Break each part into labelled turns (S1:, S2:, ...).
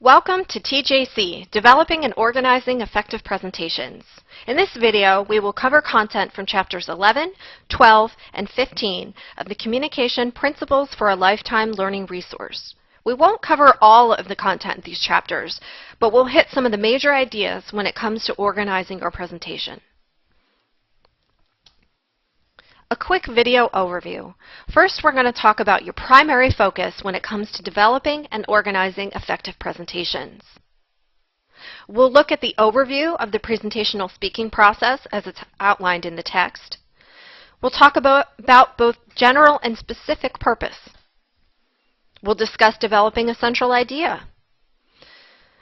S1: Welcome to TJC, Developing and Organizing Effective Presentations. In this video, we will cover content from chapters 11, 12, and 15 of the Communication Principles for a Lifetime Learning Resource. We won't cover all of the content in these chapters, but we'll hit some of the major ideas when it comes to organizing our presentation. A quick video overview. First, we're going to talk about your primary focus when it comes to developing and organizing effective presentations. We'll look at the overview of the presentational speaking process as it's outlined in the text. We'll talk about both general and specific purpose. We'll discuss developing a central idea.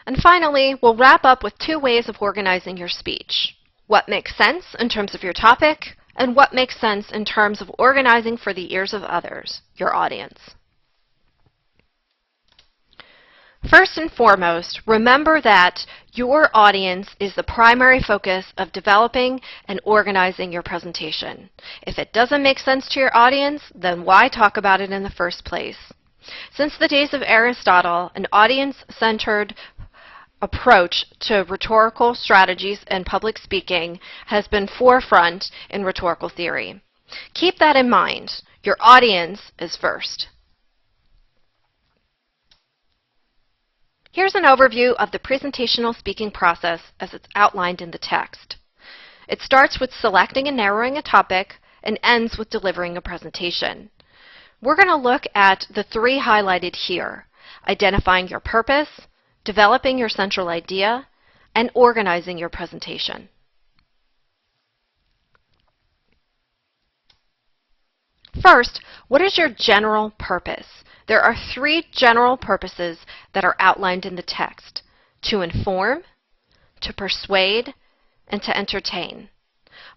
S1: And finally, we'll wrap up with 2 ways of organizing your speech. What makes sense in terms of your topic, and what makes sense in terms of organizing for the ears of others, your audience. First and foremost, remember that your audience is the primary focus of developing and organizing your presentation. If it doesn't make sense to your audience, then why talk about it in the first place? Since the days of Aristotle, an audience-centered approach to rhetorical strategies and public speaking has been forefront in rhetorical theory. Keep that in mind. Your audience is first. Here's an overview of the presentational speaking process as it's outlined in the text. It starts with selecting and narrowing a topic and ends with delivering a presentation. We're going to look at the 3 highlighted here: identifying your purpose, developing your central idea, and organizing your presentation. First, what is your general purpose? There are 3 general purposes that are outlined in the text: to inform, to persuade, and to entertain.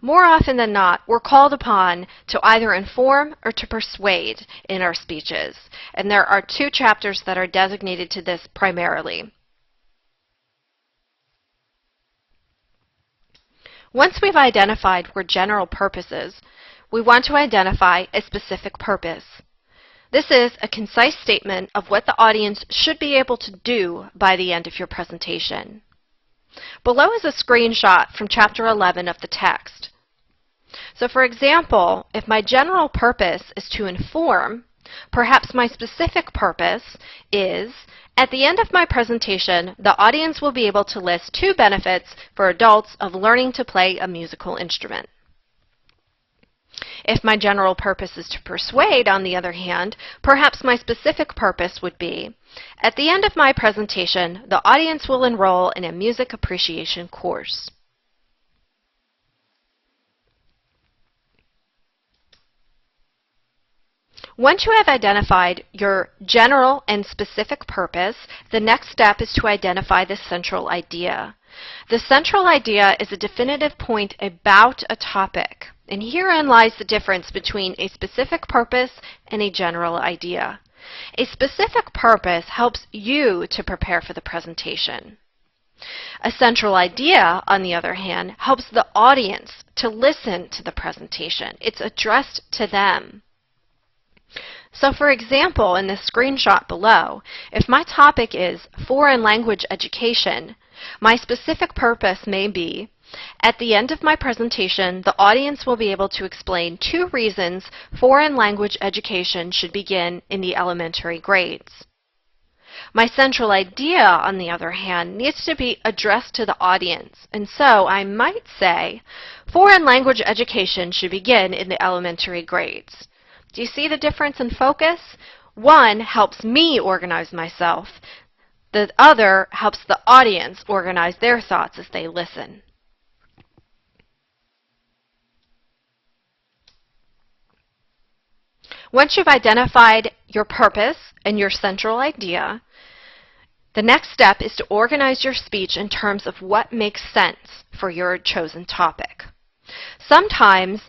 S1: More often than not, we're called upon to either inform or to persuade in our speeches, and there are 2 chapters that are designated to this primarily. Once we've identified our general purposes, we want to identify a specific purpose. This is a concise statement of what the audience should be able to do by the end of your presentation. Below is a screenshot from chapter 11 of the text. So for example, if my general purpose is to inform, perhaps my specific purpose is, at the end of my presentation, the audience will be able to list 2 benefits for adults of learning to play a musical instrument. If my general purpose is to persuade, on the other hand, perhaps my specific purpose would be, at the end of my presentation, the audience will enroll in a music appreciation course. Once you have identified your general and specific purpose, the next step is to identify the central idea. The central idea is a definitive point about a topic, and herein lies the difference between a specific purpose and a general idea. A specific purpose helps you to prepare for the presentation. A central idea, on the other hand, helps the audience to listen to the presentation. It's addressed to them. So for example, in this screenshot below, if my topic is foreign language education, my specific purpose may be, at the end of my presentation, the audience will be able to explain 2 reasons foreign language education should begin in the elementary grades. My central idea, on the other hand, needs to be addressed to the audience, and so I might say, foreign language education should begin in the elementary grades. Do you see the difference in focus? One helps me organize myself. The other helps the audience organize their thoughts as they listen. Once you've identified your purpose and your central idea, the next step is to organize your speech in terms of what makes sense for your chosen topic. Sometimes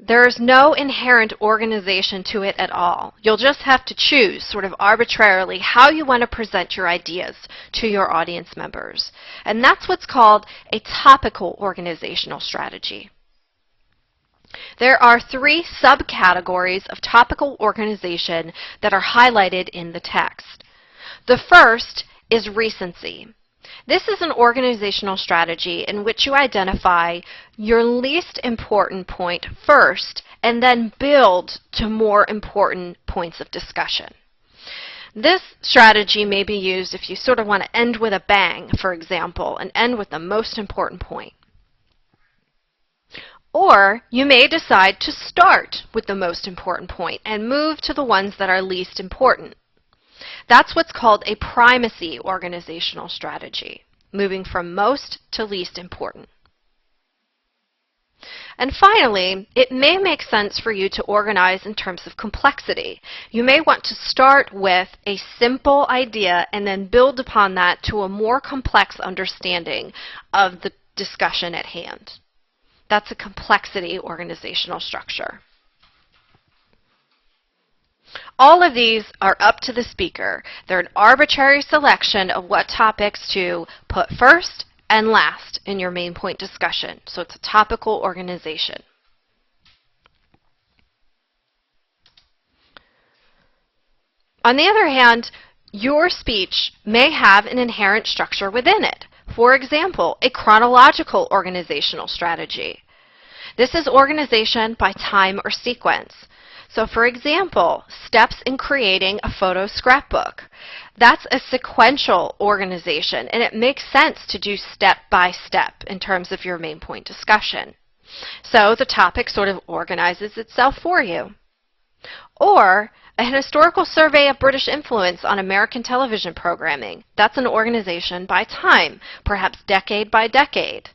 S1: there's no inherent organization to it at all. You'll just have to choose sort of arbitrarily how you want to present your ideas to your audience members. And that's what's called a topical organizational strategy. There are 3 subcategories of topical organization that are highlighted in the text. The first is recency. This is an organizational strategy in which you identify your least important point first and then build to more important points of discussion. This strategy may be used if you sort of want to end with a bang, for example, and end with the most important point. Or you may decide to start with the most important point and move to the ones that are least important. That's what's called a primacy organizational strategy, moving from most to least important. And finally, it may make sense for you to organize in terms of complexity. You may want to start with a simple idea and then build upon that to a more complex understanding of the discussion at hand. That's a complexity organizational structure. All of these are up to the speaker. They're an arbitrary selection of what topics to put first and last in your main point discussion. So it's a topical organization. On the other hand, your speech may have an inherent structure within it. For example, a chronological organizational strategy. This is organization by time or sequence. So for example, steps in creating a photo scrapbook. That's a sequential organization, and it makes sense to do step by step in terms of your main point discussion. So the topic sort of organizes itself for you. Or an historical survey of British influence on American television programming. That's an organization by time, perhaps decade by decade.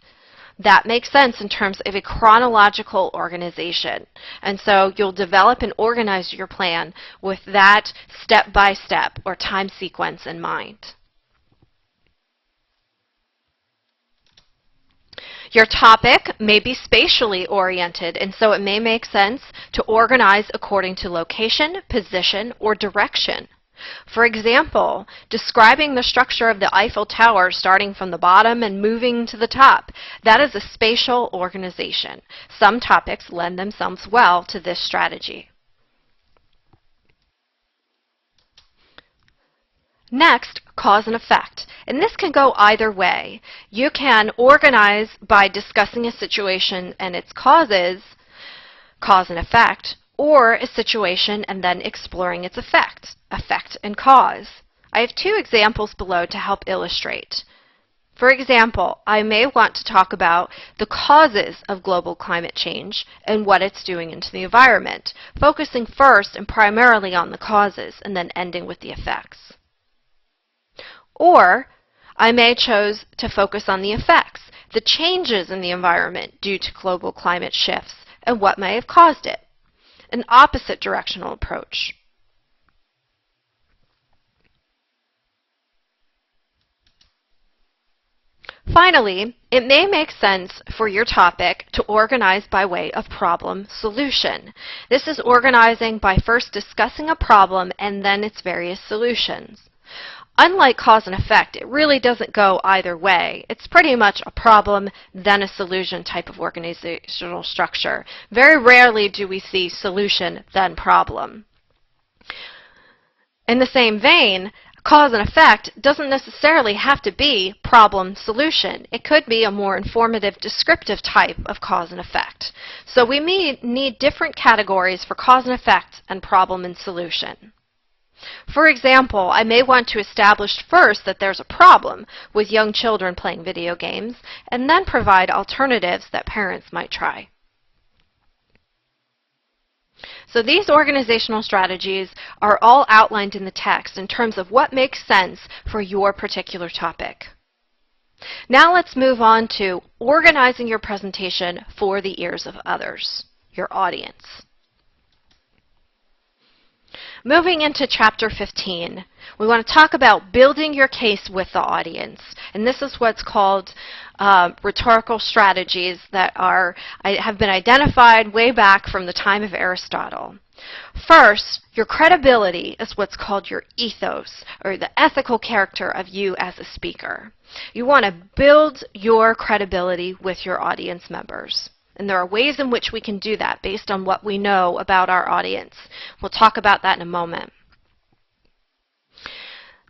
S1: That makes sense in terms of a chronological organization. And so you'll develop and organize your plan with that step-by-step or time sequence in mind. Your topic may be spatially oriented, and so it may make sense to organize according to location, position, or direction. For example, describing the structure of the Eiffel Tower starting from the bottom and moving to the top. That is a spatial organization. Some topics lend themselves well to this strategy. Next, cause and effect. And this can go either way. You can organize by discussing a situation and its causes, cause and effect, or a situation and then exploring its effect and cause. I have two examples below to help illustrate. For example, I may want to talk about the causes of global climate change and what it's doing into the environment, focusing first and primarily on the causes and then ending with the effects. Or I may choose to focus on the effects, the changes in the environment due to global climate shifts and what may have caused it. An opposite directional approach. Finally, it may make sense for your topic to organize by way of problem solution. This is organizing by first discussing a problem and then its various solutions. Unlike cause and effect, it really doesn't go either way. It's pretty much a problem, then a solution type of organizational structure. Very rarely do we see solution, then problem. In the same vein, cause and effect doesn't necessarily have to be problem-solution. It could be a more informative, descriptive type of cause and effect. So we may need different categories for cause and effect and problem and solution. For example, I may want to establish first that there's a problem with young children playing video games, and then provide alternatives that parents might try. So these organizational strategies are all outlined in the text in terms of what makes sense for your particular topic. Now let's move on to organizing your presentation for the ears of others, your audience. Moving into Chapter 15, we want to talk about building your case with the audience. And this is what's called rhetorical strategies that have been identified way back from the time of Aristotle. First, your credibility is what's called your ethos, or the ethical character of you as a speaker. You want to build your credibility with your audience members. And there are ways in which we can do that based on what we know about our audience. We'll talk about that in a moment.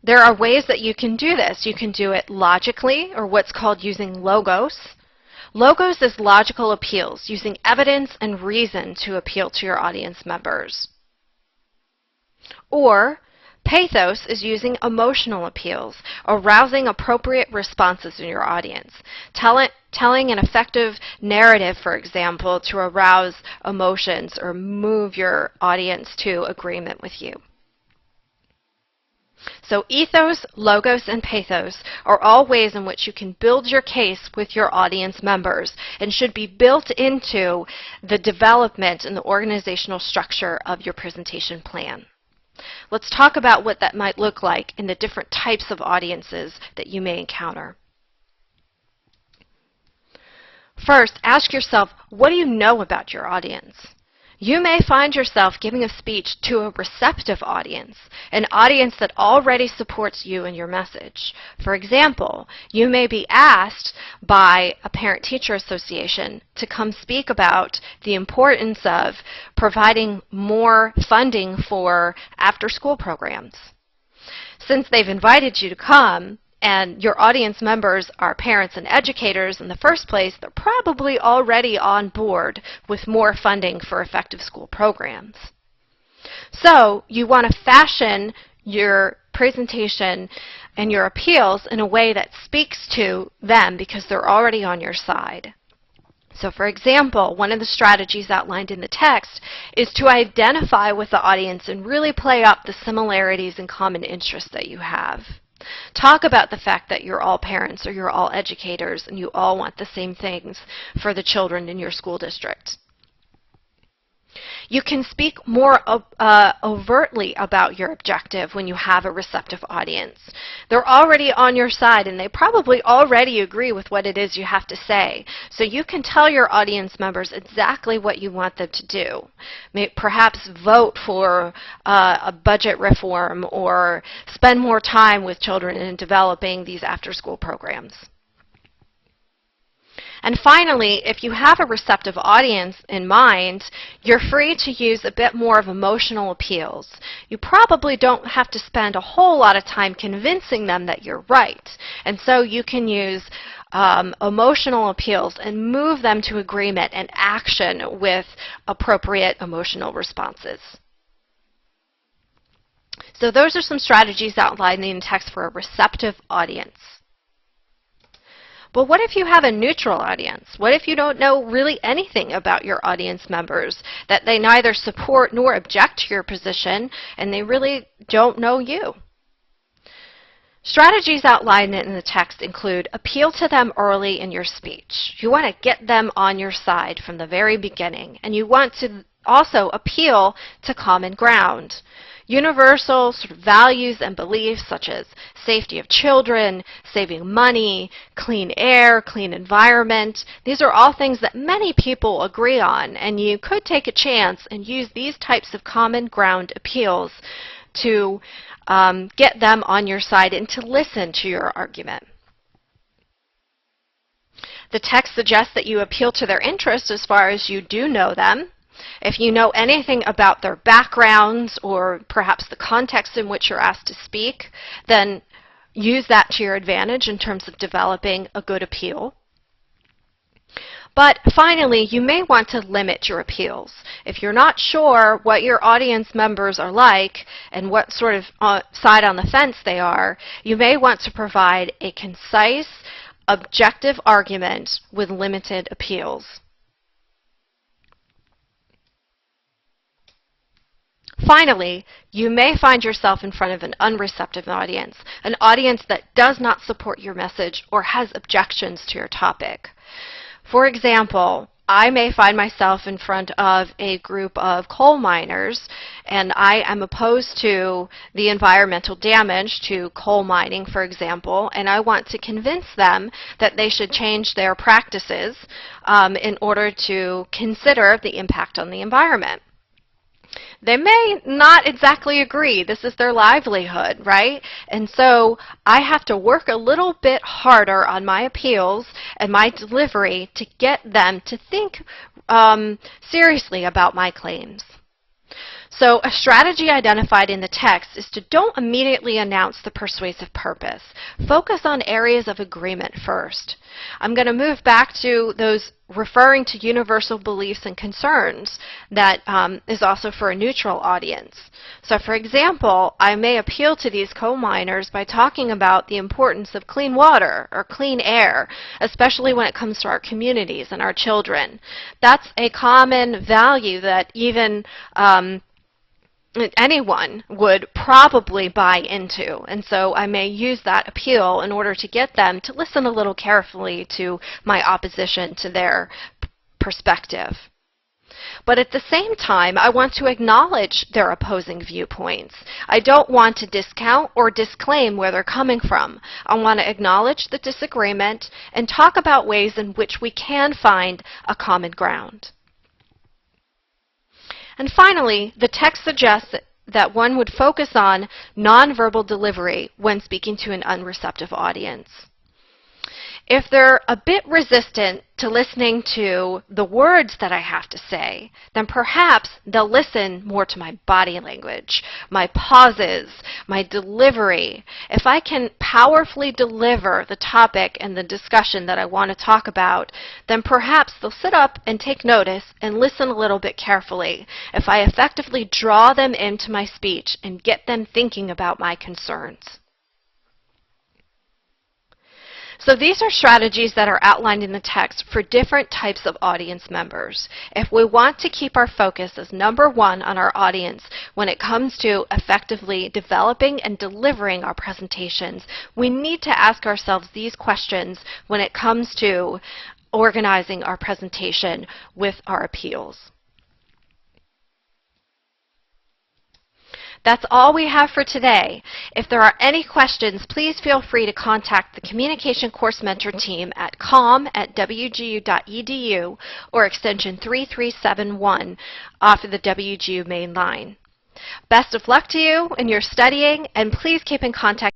S1: There are ways that you can do this. You can do it logically, or what's called using logos. Logos is logical appeals, using evidence and reason to appeal to your audience members. Or pathos is using emotional appeals, arousing appropriate responses in your audience. Telling an effective narrative, for example, to arouse emotions or move your audience to agreement with you. So ethos, logos, and pathos are all ways in which you can build your case with your audience members and should be built into the development and the organizational structure of your presentation plan. Let's talk about what that might look like in the different types of audiences that you may encounter. First, ask yourself, what do you know about your audience? You may find yourself giving a speech to a receptive audience, an audience that already supports you and your message. For example, you may be asked by a parent-teacher association to come speak about the importance of providing more funding for after-school programs. Since they've invited you to come, and your audience members are parents and educators in the first place, they're probably already on board with more funding for effective school programs. So you want to fashion your presentation and your appeals in a way that speaks to them because they're already on your side. So for example, one of the strategies outlined in the text is to identify with the audience and really play up the similarities and common interests that you have. Talk about the fact that you're all parents or you're all educators and you all want the same things for the children in your school district. You can speak more overtly about your objective when you have a receptive audience. They're already on your side and they probably already agree with what it is you have to say. So you can tell your audience members exactly what you want them to do. Perhaps vote for a budget reform or spend more time with children in developing these after-school programs. And finally, if you have a receptive audience in mind, you're free to use a bit more of emotional appeals. You probably don't have to spend a whole lot of time convincing them that you're right. And so you can use emotional appeals and move them to agreement and action with appropriate emotional responses. So those are some strategies outlined in the text for a receptive audience. But what if you have a neutral audience? What if you don't know really anything about your audience members, that they neither support nor object to your position, and they really don't know you? Strategies outlined in the text include appeal to them early in your speech. You want to get them on your side from the very beginning, and you want to also appeal to common ground. Universal sort of values and beliefs such as safety of children, saving money, clean air, clean environment. These are all things that many people agree on, and you could take a chance and use these types of common ground appeals to get them on your side and to listen to your argument. The text suggests that you appeal to their interests as far as you do know them. If you know anything about their backgrounds or perhaps the context in which you're asked to speak, then use that to your advantage in terms of developing a good appeal. But finally, you may want to limit your appeals. If you're not sure what your audience members are like and what sort of side on the fence they are, you may want to provide a concise, objective argument with limited appeals. Finally, you may find yourself in front of an unreceptive audience, an audience that does not support your message or has objections to your topic. For example, I may find myself in front of a group of coal miners, and I am opposed to the environmental damage to coal mining, for example, and I want to convince them that they should change their practices in order to consider the impact on the environment. They may not exactly agree. This is their livelihood, right? And so I have to work a little bit harder on my appeals and my delivery to get them to think seriously about my claims. So a strategy identified in the text is to don't immediately announce the persuasive purpose. Focus on areas of agreement first. I'm going to move back to those referring to universal beliefs and concerns that is also for a neutral audience. So for example, I may appeal to these coal miners by talking about the importance of clean water or clean air, especially when it comes to our communities and our children. That's a common value that even anyone would probably buy into, and so I may use that appeal in order to get them to listen a little carefully to my opposition to their perspective. But at the same time, I want to acknowledge their opposing viewpoints. I don't want to discount or disclaim where they're coming from. I want to acknowledge the disagreement and talk about ways in which we can find a common ground. And finally, the text suggests that one would focus on nonverbal delivery when speaking to an unreceptive audience. If they're a bit resistant to listening to the words that I have to say, then perhaps they'll listen more to my body language, my pauses, my delivery. If I can powerfully deliver the topic and the discussion that I want to talk about, then perhaps they'll sit up and take notice and listen a little bit carefully. If I effectively draw them into my speech and get them thinking about my concerns. So these are strategies that are outlined in the text for different types of audience members. If we want to keep our focus as number one on our audience when it comes to effectively developing and delivering our presentations, we need to ask ourselves these questions when it comes to organizing our presentation with our appeals. That's all we have for today. If there are any questions, please feel free to contact the Communication Course Mentor team at com@wgu.edu or extension 3371 off of the WGU main line. Best of luck to you in your studying, and please keep in contact